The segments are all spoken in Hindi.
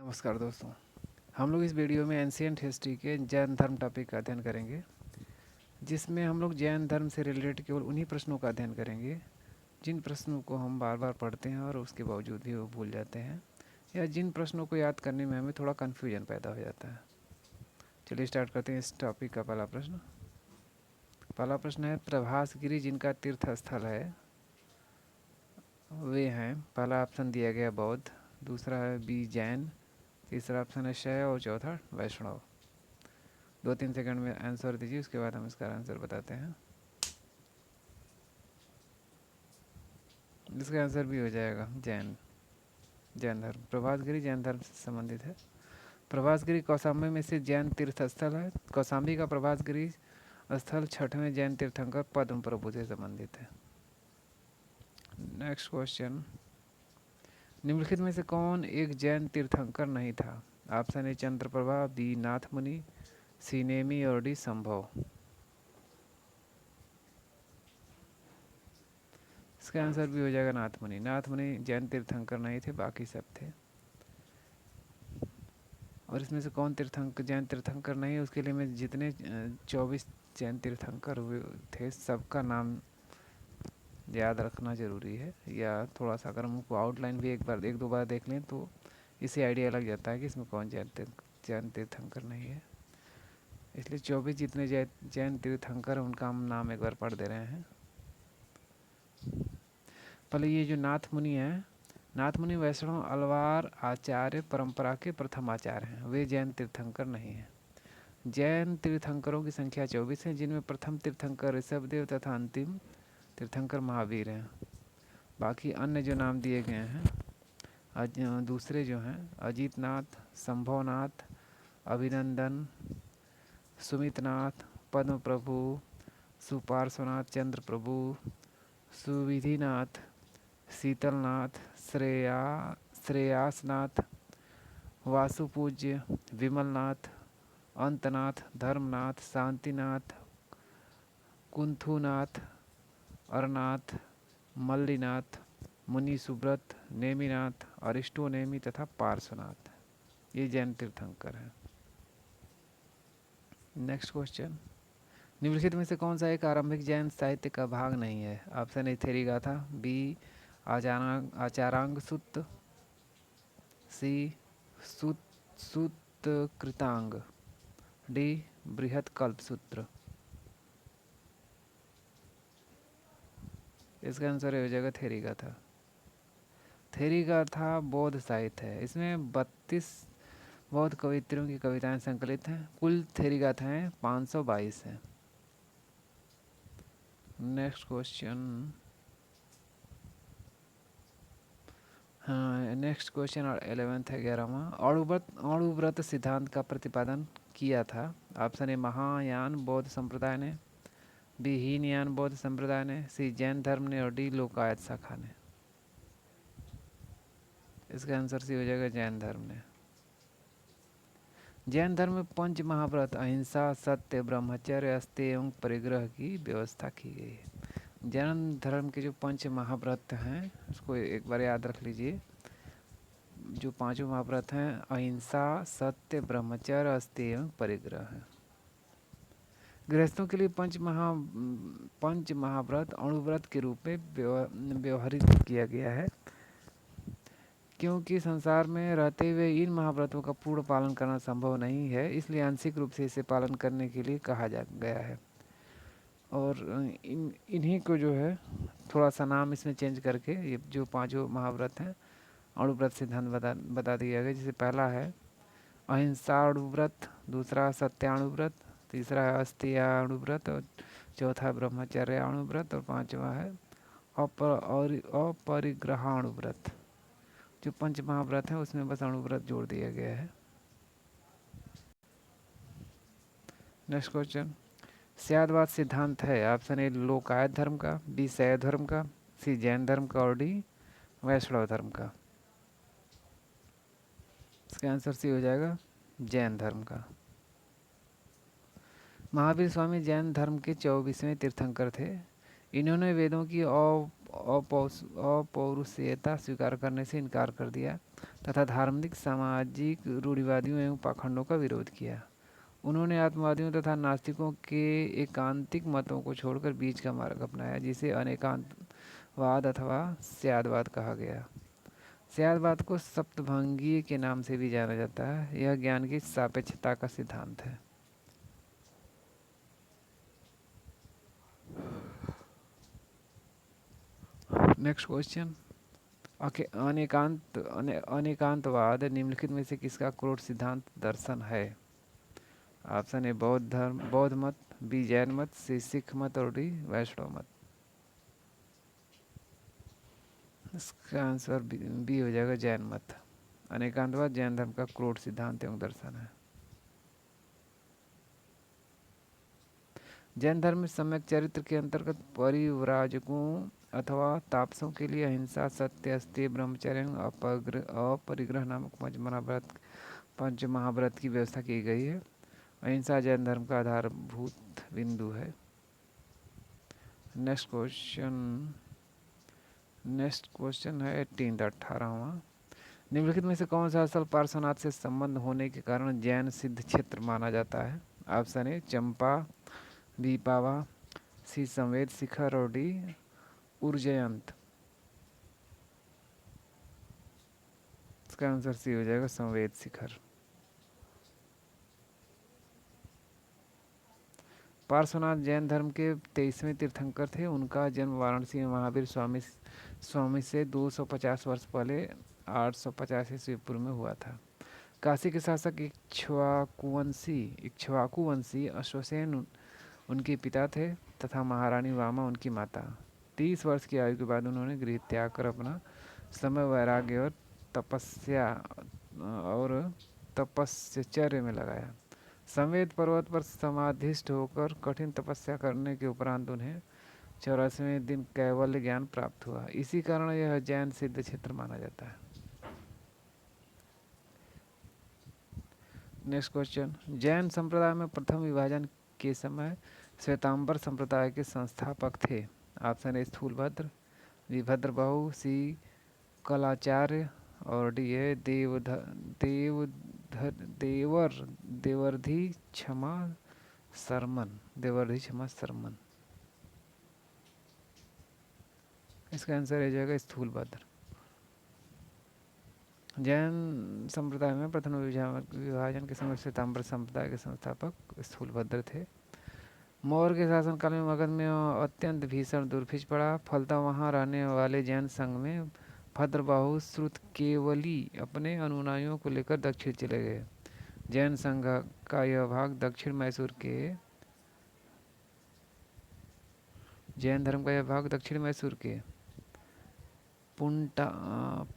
नमस्कार दोस्तों। हम लोग इस वीडियो में एंशियंट हिस्ट्री के जैन धर्म टॉपिक का अध्ययन करेंगे, जिसमें हम लोग जैन धर्म से रिलेटेड केवल उन्हीं प्रश्नों का अध्ययन करेंगे जिन प्रश्नों को हम बार बार पढ़ते हैं और उसके बावजूद भी वो भूल जाते हैं, या जिन प्रश्नों को याद करने में हमें थोड़ा कन्फ्यूजन पैदा हो जाता है। चलिए स्टार्ट करते हैं इस टॉपिक का। पहला प्रश्न है, प्रभासगिरी जिनका तीर्थ स्थल है वे हैं। पहला ऑप्शन दिया गया बौद्ध, दूसरा है बी जैन, तीसरा ऑप्शन है शैव और चौथा वैष्णव। 2-3 सेकंड में आंसर दीजिए, उसके बाद हम इसका आंसर बताते हैं। इसका आंसर भी हो जाएगा जैन। जैन धर्म, प्रभासगिरी जैन धर्म से संबंधित है। प्रभासगिरी कौशाम्बी में स्थित जैन तीर्थ स्थल है। कौशाम्बी का प्रभासगिरी स्थल 6वें जैन तीर्थंकर पद्म प्रभु से संबंधित है। नेक्स्ट क्वेश्चन, निम्नलिखित में से कौन एक जैन तीर्थंकर नहीं था? ऑप्शन ए चंद्रप्रभा, बी नाथ मुनि, सी नेमी और डी संभव। इसका आंसर भी हो जाएगा नाथ मुनि। नाथ मुनि जैन तीर्थंकर नहीं थे, बाकी सब थे। और इसमें से कौन जैन तीर्थंकर नहीं है, उसके लिए मैं जितने 24 जैन तीर्थंकर हुए थे सबका नाम याद रखना ज़रूरी है, या थोड़ा सा अगर हमको आउटलाइन भी एक दो बार देख लें तो इससे आइडिया लग जाता है कि इसमें कौन जैन तीर्थंकर नहीं है। इसलिए 24 जितने जैन तीर्थंकर हैं उनका हम नाम एक बार पढ़ दे रहे हैं। पहले ये जो नाथ मुनि हैं, नाथ मुनि वैष्णव अलवार आचार्य परंपरा के प्रथम आचार्य हैं। वे जैन तीर्थंकर नहीं हैं। जैन तीर्थंकरों की संख्या 24 है, जिनमें प्रथम तीर्थंकर ऋषभदेव तथा अंतिम तीर्थंकर महावीर हैं। बाकी अन्य जो नाम दिए गए हैं दूसरे जो हैं अजीतनाथ, संभवनाथ, अभिनंदन, सुमितनाथ, पद्म प्रभु, सुपार्श्वनाथ, चंद्र प्रभु, सुविधिनाथ, शीतलनाथ, श्रेयासनाथ, वासुपूज्य, विमलनाथ, अंतनाथ, धर्मनाथ, शांतिनाथ, कुंथुनाथ, अरनाथ, मल्लीनाथ, मुनि सुब्रत, नेमिनाथ, अरिष्टो नेमि तथा पार्श्वनाथ, ये जैन तीर्थंकर हैं। नेक्स्ट क्वेश्चन, निम्नलिखित में से कौन सा एक आरंभिक जैन साहित्य का भाग नहीं है? Option A Therigatha, B Acharanga Sutta, C Sutrakritanga, D Brihat Kalpa सूत्र। इसका आंसर हो जाएगा थेरीगाथा। थेरीगाथा बौद्ध साहित्य है। इसमें 32 बौद्ध कवित्रियों की कविताएं संकलित हैं। कुल थेरीगाथाएं 522 हैं। नेक्स्ट क्वेश्चन, हाँ नेक्स्ट क्वेश्चन और 11th है 11वां। अणुव्रत सिद्धांत का प्रतिपादन किया था। ऑप्शन ए महायान बौद्ध संप्रदाय ने, बी हीनयान बौद्ध संप्रदाय ने, सी जैन धर्म ने और डी लोकायत शाखा ने। इसका आंसर सी हो जाएगा जैन धर्म ने। जैन धर्म में पंच महाव्रत अहिंसा, सत्य, ब्रह्मचर्य, अस्तेय एवं परिग्रह की व्यवस्था की गई है। जैन धर्म के जो पंच महाव्रत हैं उसको एक बार याद रख लीजिए। जो पांचों महाव्रत हैं अहिंसा, सत्य, ब्रह्मचर्य, अस्तेय एवं परिग्रह है। गृहस्थों के लिए पंच महाव्रत अणुव्रत के रूप में व्यवहारित किया गया है, क्योंकि संसार में रहते हुए इन महाव्रतों का पूर्ण पालन करना संभव नहीं है, इसलिए आंशिक रूप से इसे पालन करने के लिए कहा जा गया है। और इन्हीं को जो है थोड़ा सा नाम इसमें चेंज करके ये जो पांचों महाव्रत हैं अणुव्रत सिद्धांत बता दिया गया। जैसे पहला है अहिंसाणुव्रत, दूसरा सत्याणुव्रत, तीसरा है अस्तेयाणुव्रत और चौथा ब्रह्मचर्याणुव्रत और पांचवा है अपरिग्रहाणुव्रत। जो पंच महाव्रत है उसमें बस अणुव्रत जोड़ दिया गया है। नेक्स्ट क्वेश्चन, स्यादवाद सिद्धांत है। ऑप्शन ए लोकायत धर्म का, बी शैव धर्म का, सी जैन धर्म का और डी वैष्णव धर्म का। इसका आंसर सी हो जाएगा जैन धर्म का। महावीर स्वामी जैन धर्म के 24वें तीर्थंकर थे। इन्होंने वेदों की अपौरुषेयता स्वीकार करने से इनकार कर दिया तथा धार्मिक सामाजिक रूढ़िवादियों एवं पाखंडों का विरोध किया। उन्होंने आत्मवादियों तथा नास्तिकों के एकांतिक मतों को छोड़कर बीच का मार्ग अपनाया, जिसे अनेकांतवाद अथवा स्यादवाद कहा गया। स्यादवाद को सप्तभंगीय के नाम से भी जाना जाता है। यह ज्ञान की सापेक्षता का सिद्धांत है। नेक्स्ट क्वेश्चन, अनेकांतवाद निम्नलिखित में से किसका क्रोध सिद्धांत दर्शन है? ऑप्शन ए बौद्ध मत, बी जैन मत, सी सिख मत और डी वैष्णव मत। इसका आंसर बी हो जाएगा, जैन मत। अनेकांतवाद जैन धर्म का क्रोध सिद्धांत एवं दर्शन है। जैन धर्म में सम्यक चरित्र के अंतर्गत परिव्राजकों अथवा तापसों के लिए अहिंसा, सत्य, अस्तेय, ब्रह्मचर्य, अपरिग्रह नामक पंच महाव्रत की व्यवस्था की गई है। अहिंसा जैन धर्म का आधारभूत बिंदु है। नेक्स्ट क्वेश्चन है 18वां। निम्नलिखित में से कौन सा स्थल पार्श्वनाथ से संबंध होने के कारण जैन सिद्ध क्षेत्र माना जाता है? ऑप्शन ए चंपा, बी पावा, सी संवेद शिखर और डी उर्जयंत। इसका आंसर सी हो जाएगा, संवेद शिखर। पार्श्वनाथ जैन धर्म के 23वें तीर्थंकर थे। उनका जन्म वाराणसी में महावीर स्वामी से 250 वर्ष पहले 850 ईस्वी पूर्व में हुआ था। काशी के शासक इक्ष्वाकुवंशी अश्वसेन उनके पिता थे तथा महारानी वामा उनकी माता। 30 वर्ष की आयु के बाद उन्होंने गृह त्याग कर अपना समय वैराग्य और तपस्या में लगाया। संवेद पर्वत पर समाधिष्ठ होकर कठिन तपस्या करने के उपरांत उन्हें 84वें दिन कैवल्य ज्ञान प्राप्त हुआ। इसी कारण यह जैन सिद्ध क्षेत्र माना जाता है। नेक्स्ट क्वेश्चन, जैन संप्रदाय में प्रथम विभाजन के समय श्वेतांबर संप्रदाय के संस्थापक थे। Option A Sthulabhadra, B Bhadrabahu, C Kalacharya और डी है देवर्धि क्षमा शर्मन। इसका आंसर हो जाएगा स्थूलभद्र। जैन संप्रदाय में प्रथम विभाजन के समय श्वेतांबर संप्रदाय के संस्थापक स्थूलभद्र थे। मौर्य के शासनकाल में मगध में अत्यंत भीषण दुर्भिक्ष पड़ा। फलतः वहां रहने वाले जैन संघ में भद्रबाहु श्रुतकेवली अपने अनुयायियों को लेकर दक्षिण चले गए। जैन संघ का यह भाग जैन धर्म का यह भाग दक्षिण मैसूर के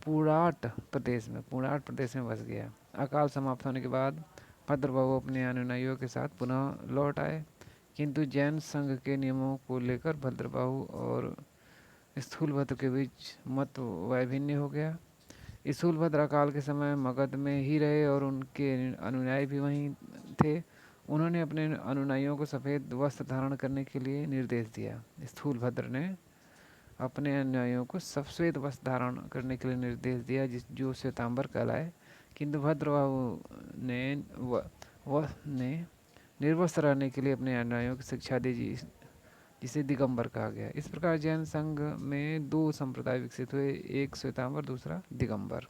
पुराट प्रदेश में बस गया। अकाल समाप्त होने के बाद भद्रबाहु अपने अनुयायियों के साथ पुनः लौट आए, किंतु जैन संघ के नियमों को लेकर भद्रबाहु और स्थूलभद्र के बीच मत वैभिन्न हो गया। स्थूलभद्र अकाल के समय मगध में ही रहे और उनके अनुयायी भी वहीं थे। उन्होंने अपने अनुयायियों को सफ़ेद वस्त्र धारण करने के लिए निर्देश दिया। स्थूलभद्र ने अपने अनुयायियों को सफ़ेद वस्त्र धारण करने के लिए निर्देश दिया जो श्वेतांबर कहलाए, किंतु भद्रबाहु ने निर्वस्त्र रहने के लिए अपने अनुयायियों की शिक्षा दी जिसे दिगंबर कहा गया। इस प्रकार जैन संघ में दो संप्रदाय विकसित हुए, एक श्वेतांबर, दूसरा दिगंबर।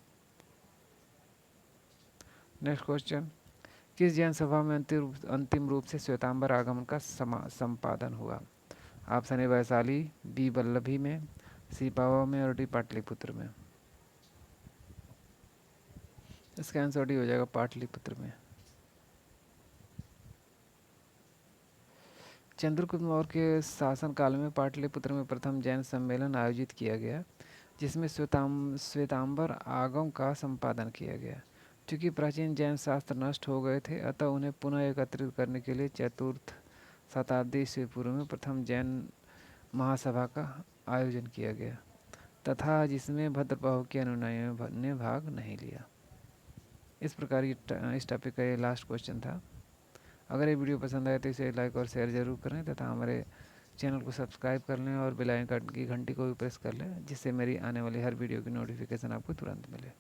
नेक्स्ट क्वेश्चन, किस जैन सभा में अंतिम रूप से श्वेतांबर आगमन का संपादन हुआ? Option A Vaishali, B Vallabhi में, सी पावा में और डी पाटलिपुत्र में। इसका आंसर डी हो जाएगा, पाटलिपुत्र में। चंद्रगुप्त मौर्य के शासनकाल में पाटलिपुत्र में प्रथम जैन सम्मेलन आयोजित किया गया, जिसमें श्वेतांबर आगम का संपादन किया गया। चूँकि प्राचीन जैन शास्त्र नष्ट हो गए थे, अतः उन्हें पुनः एकत्रित करने के लिए 4th शताब्दी ईस्वी पूर्व में प्रथम जैन महासभा का आयोजन किया गया तथा जिसमें भद्रबाहु के अनुयायियों ने भाग नहीं लिया। इस प्रकार इस टॉपिक का ये लास्ट क्वेश्चन था। अगर ये वीडियो पसंद आए तो इसे लाइक और शेयर ज़रूर करें तथा हमारे चैनल को सब्सक्राइब कर लें और बेल आइकन की घंटी को भी प्रेस कर लें, जिससे मेरी आने वाली हर वीडियो की नोटिफिकेशन आपको तुरंत मिले।